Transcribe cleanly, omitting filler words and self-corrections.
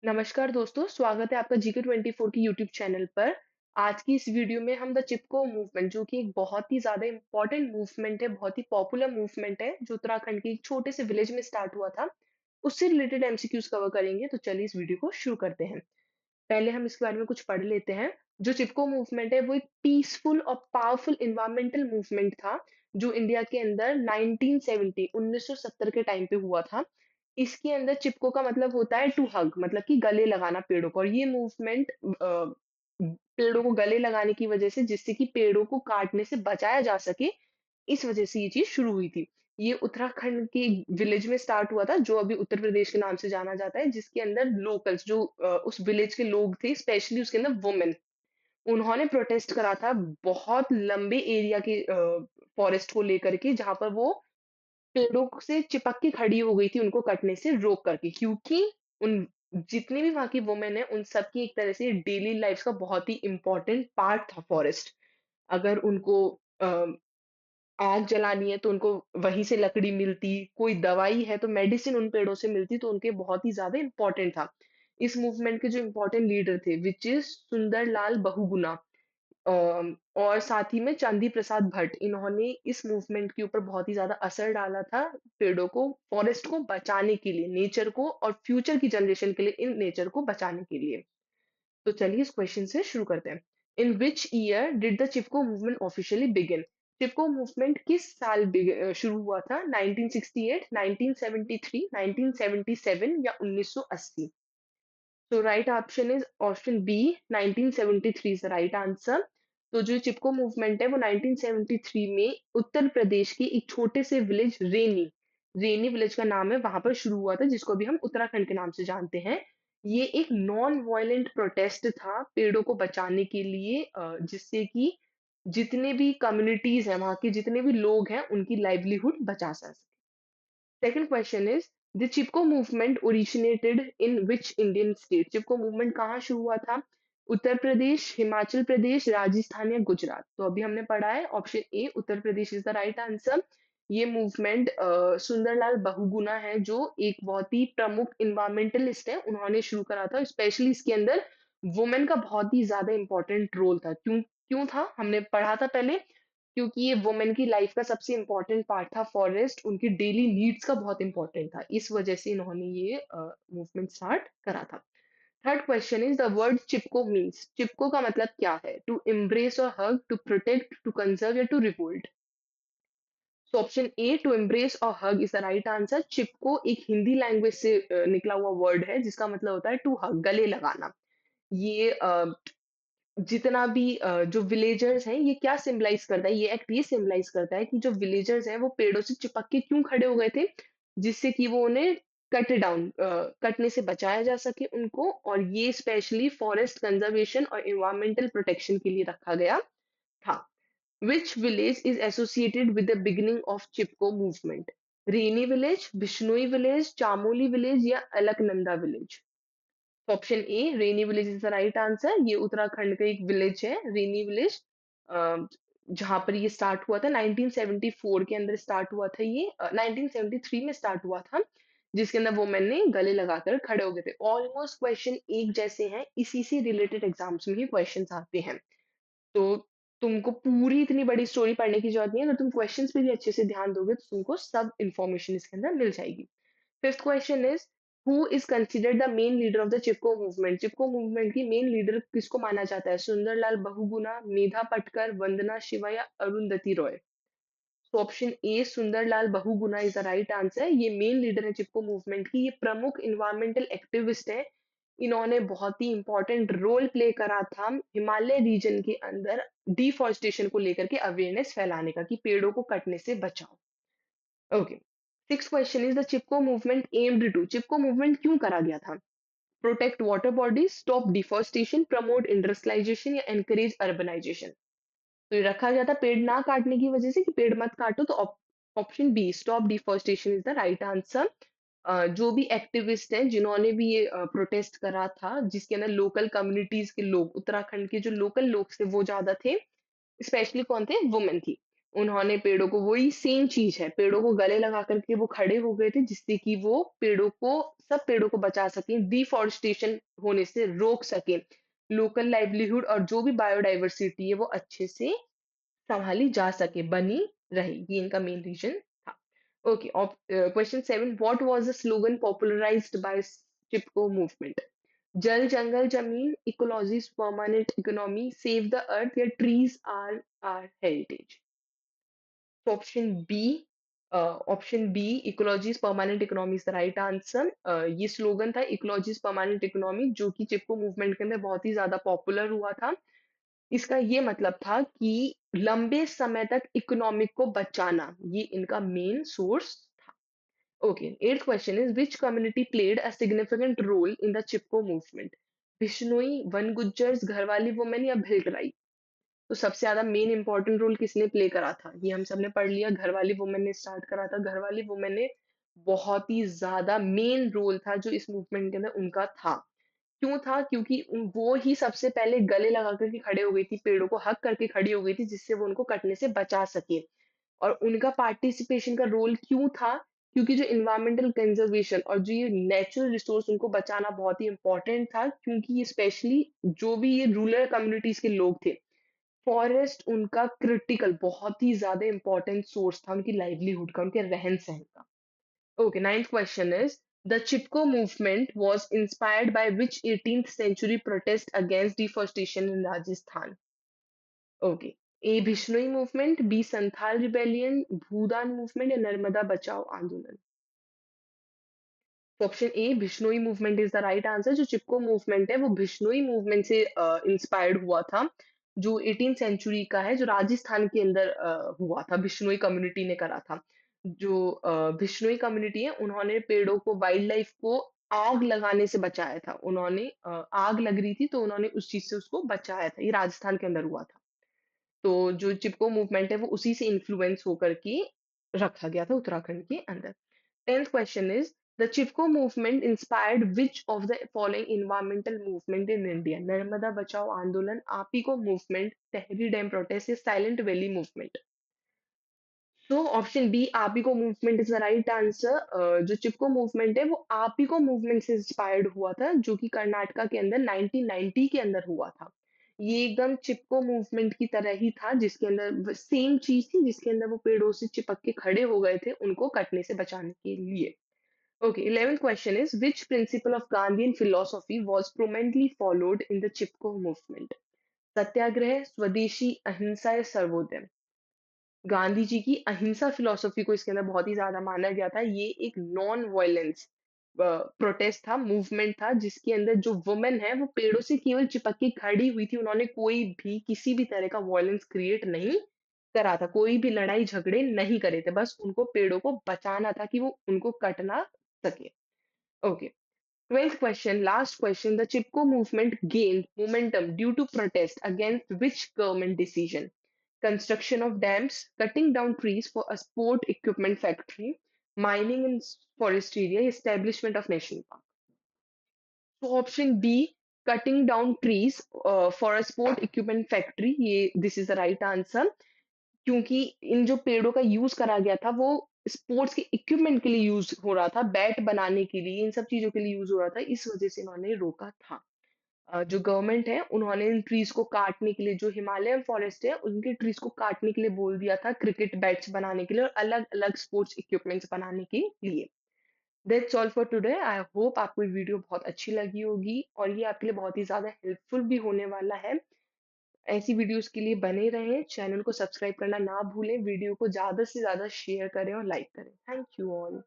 नमस्कार दोस्तों, स्वागत है आपका जीके 24 की यूट्यूब चैनल पर। आज की इस वीडियो में हम द चिपको मूवमेंट जो कि एक बहुत ही ज़्यादा इम्पोर्टेंट मूवमेंट है, बहुत ही पॉपुलर मूवमेंट है, जो उत्तराखंड के एक छोटे से विलेज में स्टार्ट हुआ था, उससे रिलेटेड एमसीक्यूज़ कवर करेंगे। तो चलिए इस वीडियो को शुरू करते हैं। पहले हम इसके बारे में कुछ पढ़ लेते हैं। जो चिपको मूवमेंट है, वो एक पीसफुल और पावरफुल एनवायरमेंटल मूवमेंट था, जो इंडिया के अंदर 1970 के टाइम पे हुआ था। इसके अंदर चिपको का मतलब होता है टू हग, मतलब कि गले लगाना पेड़ों को। और ये मूवमेंट पेड़ों को गले लगाने की वजह से, जिससे कि पेड़ों को काटने से बचाया जा सके, इस वजह से ये चीज़ शुरू हुई थी। ये उत्तराखंड के विलेज में स्टार्ट हुआ था, जो अभी उत्तर प्रदेश के नाम से जाना जाता है, जिसके अंदर लोकल्स जो उस विलेज के लोग थे, स्पेशली उसके अंदर वुमेन, उन्होंने प्रोटेस्ट करा था बहुत लंबे एरिया के फॉरेस्ट को लेकर के, जहाँ पर वो पेड़ों से चिपक के खड़ी हो गई थी उनको कटने से रोक करके, क्योंकि उन जितनी भी वहाँ की वुमेन है, उन सबकी एक तरह से डेली लाइफ का बहुत ही इम्पोर्टेंट पार्ट था फॉरेस्ट। अगर उनको अ, आग जलानी है तो उनको वहीं से लकड़ी मिलती, कोई दवाई है तो मेडिसिन उन पेड़ों से मिलती, तो उनके बहुत ही ज़्यादा इम्पोर्टेंट था। इस मूवमेंट के जो इम्पोर्टेंट लीडर थे, व्हिच इज़ सुंदरलाल बहुगुणा, और साथ ही में चंदी प्रसाद भट्ट, इन्होंने इस मूवमेंट के ऊपर बहुत ही ज़्यादा असर डाला था, पेड़ों को, फॉरेस्ट को बचाने के लिए, नेचर को और फ्यूचर की जनरेशन के लिए इन नेचर को बचाने के लिए। तो चलिए इस क्वेश्चन से शुरू करते हैं। In which year did the Chipko movement officially begin? Chipko movement किस साल शुरू हुआ था? 1968, 1973, 1977 या 1980? So right option is option B, 1973 is the right answer. तो जो चिपको मूवमेंट है वो 1973 में उत्तर प्रदेश के एक छोटे से विलेज रेनी विलेज का नाम है, वहां पर शुरू हुआ था, जिसको भी हम उत्तराखंड के नाम से जानते हैं। ये एक नॉन वायलेंट प्रोटेस्ट था पेड़ों को बचाने के लिए, जिससे कि जितने भी कम्युनिटीज हैं, वहां के जितने भी लोग हैं, उनकी लाइवलीहुड बचा जा सके। Second question is the Chipko movement originated in which Indian state? Chipko movement कहाँ शुरू हुआ था? उत्तर प्रदेश, हिमाचल प्रदेश, राजस्थान या गुजरात? तो अभी हमने पढ़ा है option A Uttar Pradesh is the right answer. ये मूवमेंट सुंदरलाल बहुगुणा है, जो एक बहुत ही प्रमुख इन्वायरमेंटलिस्ट है, उन्होंने शुरू करा था। स्पेशली इसके अंदर वुमेन का बहुत ही ज्यादा इंपॉर्टेंट रोल था। क्यों क्यों था, हमने पढ़ा था पहले, क्योंकि ये वुमेन की लाइफ का सबसे इम्पोर्टेंट पार्ट था फॉरेस्ट, उनकी डेली नीड्स का बहुत इम्पोर्टेंट था। इस वजह से इन्होंने ये मूवमेंट स्टार्ट करा था। Third question is the word Chipko means. Chipko का मतलब क्या है? टू एम्ब्रेस और hug, to protect, to conserve या to revolt? So option A to embrace और hug is the right answer. Chipko एक हिंदी लैंग्वेज से निकला हुआ वर्ड है, जिसका मतलब होता है टू हग, गले लगाना। ये जितना भी जो विलेजर्स हैं, ये क्या सिंबलाइज करता है, ये एक्ट ये सिंबलाइज करता है कि जो विलेजर्स हैं वो पेड़ों से चिपक के क्यों खड़े हो गए थे, जिससे कि वो उन्हें कटने से बचाया जा सके उनको। और ये स्पेशली फॉरेस्ट कंजर्वेशन और इन्वायरमेंटल प्रोटेक्शन के लिए रखा गया था। Which village is associated with the beginning of Chipko movement? Reni village, Bishnoi village, Chamoli village या Alaknanda village? Option A Reni village is the right answer. ये उत्तराखंड का एक विलेज है, रेनी विलेज, जहां पर ये स्टार्ट हुआ था 1974 के अंदर स्टार्ट हुआ था। ये 1973 में स्टार्ट हुआ था, जिसके अंदर वुमेन ने गले लगाकर खड़े हो गए थे। ऑलमोस्ट क्वेश्चन एक जैसे हैं, इसी से रिलेटेड एग्जाम्स में ही क्वेश्चंस आते हैं। तो तुमको पूरी इतनी बड़ी स्टोरी पढ़ने की जरूरत नहीं है, अगर तुम क्वेश्चंस पे भी अच्छे से ध्यान दोगे तो तुमको सब इंफॉर्मेशन इसके अंदर मिल जाएगी। Fifth question is who is considered the main leader of the Chipko movement? Chipko movement की मेन लीडर किसको माना जाता है? सुंदरलाल बहुगुणा, मेधा पटकर, वंदना शिवा या अरुंधति रॉय? तो option A Sunderlal Bahuguna is the right answer. ये मेन लीडर है चिपको मूवमेंट की, ये प्रमुख इन्वायरमेंटल एक्टिविस्ट है। इन्होंने बहुत ही इंपॉर्टेंट रोल प्ले करा था हिमालय रीजन के अंदर डिफॉरेस्टेशन को लेकर के अवेयरनेस फैलाने का, कि पेड़ों को कटने से बचाओ। Okay. Six question is the Chipko movement aimed to. Chipko movement क्यों करा गया था? Protect water bodies, stop deforestation, promote industrialisation या एनकरेज अर्बनाइजेशन? तो ये रखा गया था पेड़ ना काटने की वजह से, कि पेड़ मत काटो, तो option be stop deforestation is the right answer. जो भी एक्टिविस्ट हैं, जिन्होंने भी ये प्रोटेस्ट करा था, जिसके अंदर लोकल कम्युनिटीज के लोग, उत्तराखंड के जो लोकल लोग थे वो ज्यादा थे, स्पेशली कौन थे? वुमेन थी। उन्होंने पेड़ों को वही सेम चीज़ है, पेड़ों को गले लगा कर के वो खड़े हो गए थे जिससे कि वो पेड़ों को सब पेड़ों को बचा सकें, डिफ़ॉरेस्टेशन होने से रोक सकें। लोकल लाइवलीहुड और जो भी बायोडायवर्सिटी है वो अच्छे से सँभाली जा सके, बनी रहे। ये इनका मेन रीज़न था। Okay, question 7 what was the slogan popularised by Chipko movement? Jal, jangal, zameen, ecology is permanent economy, save the earth या ट्रीज़ आर आवर हेरिटेज। तो option B ecology is permanent economy is the right answer. ये slogan था ecology is permanent economy जो कि चिपको movement के अंदर बहुत ही ज्यादा पॉपुलर हुआ था। इसका ये मतलब था कि लंबे समय तक इकोनॉमिक को बचाना ये इनका मेन सोर्स था। Okay, eighth question is which community played a significant role in the Chipko movement? Bishnoi, Van Gujjars, Garhwali women या भिलराई? तो सबसे ज़्यादा मेन इम्पोर्टेंट रोल किसने प्ले करा था? ये हम सबने पढ़ लिया, घरवाली वुमेन ने स्टार्ट करा था। घरवाली वुमेन ने बहुत ही ज़्यादा मेन रोल था जो इस मूवमेंट के अंदर उनका था। क्यों था? क्योंकि वो ही सबसे पहले गले लगा कर के खड़े हो गई थी, पेड़ों को हग करके खड़ी हो गई थी जिससे वो उनको कटने से बचा सके। और उनका पार्टिसिपेशन का रोल क्यों था? क्योंकि जो एनवायरमेंटल कंजर्वेशन और जो ये नेचुरल रिसोर्स उनको बचाना बहुत ही इम्पोर्टेंट था क्योंकि ये स्पेशली जो भी ये रूरल कम्युनिटीज़ के लोग थे, फॉरेस्ट उनका क्रिटिकल बहुत ही ज़्यादा इम्पोर्टेंट सोर्स था उनकी लाइवलीहुड का, उनके रहन-सहन का। Okay, ninth question is the Chipko movement was inspired by which 18th century protest against deforestation in Rajasthan? Okay. A. Bishnoi movement, B. Santhal rebellion, Bhudan movement या Narmada Bachao Andolan? Option A Bishnoi movement is the right answer. जो Chipko movement है वो भिश्नोई movement से inspired हुआ था जो 18 century का है जो राजस्थान के अंदर हुआ था। भिश्नोई कम्युनिटी ने करा था। जो भिश्नोई कम्युनिटी है उन्होंने पेड़ों को वाइल्ड लाइफ को आग लगाने से बचाया था। उन्होंने आग लग रही थी तो उन्होंने उस चीज से उसको बचाया था। ये राजस्थान के अंदर हुआ था। तो जो चिपको मूवमेंट है वो उसी से इन्फ्लुएंस होकर के रखा गया था उत्तराखंड के अंदर। 10th question is the Chipko movement inspired which of the following environmental movement in India? Narmada Bachao Andolan, Apiko movement, Tehri Dam protest, या Silent Valley movement? तो option B Appiko movement is the right answer. जो Chipko movement है वो आपीको movement से inspired हुआ था जो कि कर्नाटका के अंदर 1990 के अंदर हुआ था। ये एकदम चिपको मूवमेंट की तरह ही था जिसके अंदर सेम चीज थी जिसके अंदर वो पेड़ों से चिपक के खड़े हो गए थे उनको कटने से बचाने के लिए। Okay, 11th question is which principle of Gandhian philosophy was prominently followed in the Chipko movement? सत्याग्रह, स्वदेशी, अहिंसा या सर्वोदय? गांधी जी की अहिंसा फिलॉसफी को इसके अंदर बहुत ही ज्यादा माना गया था। ये एक नॉन वायलेंस प्रोटेस्ट था, मूवमेंट था जिसके अंदर जो वुमेन है वो पेड़ों से केवल चिपक के खड़ी हुई थी। उन्होंने कोई भी किसी भी तरह का वायलेंस क्रिएट नहीं करा था, कोई भी लड़ाई झगड़े नहीं करे थे, बस उनको पेड़ों को बचाना था कि वो उनको कट ना सके। Okay, 12th question, last question. The Chipko movement gained momentum due to protest against which government decision? Construction of dams, cutting down trees for a sport equipment factory, mining in forest area, establishment of national park. So option B, cutting down trees for a sport equipment factory. ये this is the right answer. क्योंकि इन जो पेड़ों का use करा गया था वो sports के इक्विपमेंट के लिए यूज हो रहा था, बैट बनाने के लिए, इन सब चीजों के लिए यूज हो रहा था, इस वजह से इन्होंने रोका था। जो गवर्नमेंट है उन्होंने इन ट्रीज को काटने के लिए, जो हिमालयन फॉरेस्ट है उनके ट्रीज को काटने के लिए बोल दिया था, क्रिकेट बैट्स बनाने के लिए और अलग अलग स्पोर्ट्स इक्विपमेंट्स बनाने के लिए। That's all for today. I hope आपको ये वीडियो बहुत अच्छी लगी होगी और ये आपके लिए बहुत ही ज्यादा हेल्पफुल भी होने वाला है। ऐसी वीडियोस के लिए बने रहें, चैनल को सब्सक्राइब करना ना भूलें, वीडियो को ज़्यादा से ज़्यादा शेयर करें और लाइक करें। Thank you all.